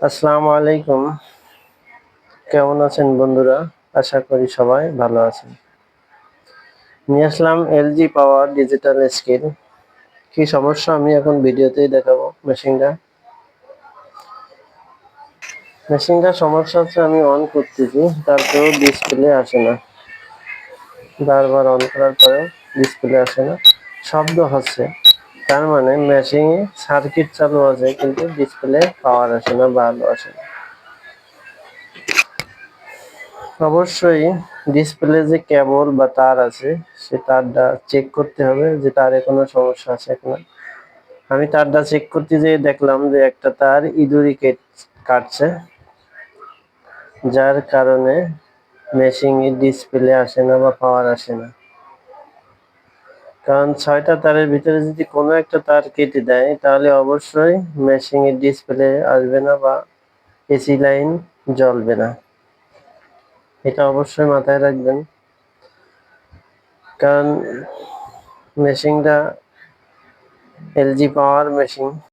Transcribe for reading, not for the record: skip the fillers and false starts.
আসসালামু আলাইকুম। কেমন আছেন বন্ধুরা? আশা করি সবাই ভালো আছেন। নিয়ে আসলাম এলজি পাওয়ার ডিজিটাল স্কেল। কি সমস্যা আমি এখন ভিডিওতেই দেখাবো। মেশিনটার সমস্যা হচ্ছে আমি অন করতেছি, তারপরেও ডিসপ্লে আসে না। বারবার অন করার পরেও ডিসপ্লে আসে না, শব্দ হচ্ছে। তার মানে মেশিনে সার্কিট চালু আছে, কিন্তু ডিসপ্লে পাওয়ার আসে না বা আলো আসে না। অবশ্যই ডিসপ্লে যে কেবল বা তার আছে, সে তারটা চেক করতে হবে যে তারে কোনো সমস্যা আছে কিনা। আমি তারটা চেক করতে যেয়ে দেখলাম যে একটা তার ইঁদুরি কাটছে, যার কারণে মেশিনে ডিসপ্লে আসে না বা পাওয়ার আসে না। কারণ 6টা তারের ভিতরে যদি কোনো একটা তার কেটে দেয়, তাহলে অবশ্যই মেশিনের ডিসপ্লে আসবে না বা এসি লাইন জ্বলবে না। এটা অবশ্যই মাথায় রাখবেন, কারণ মেশিনটা এলজি পাওয়ার মেশিন।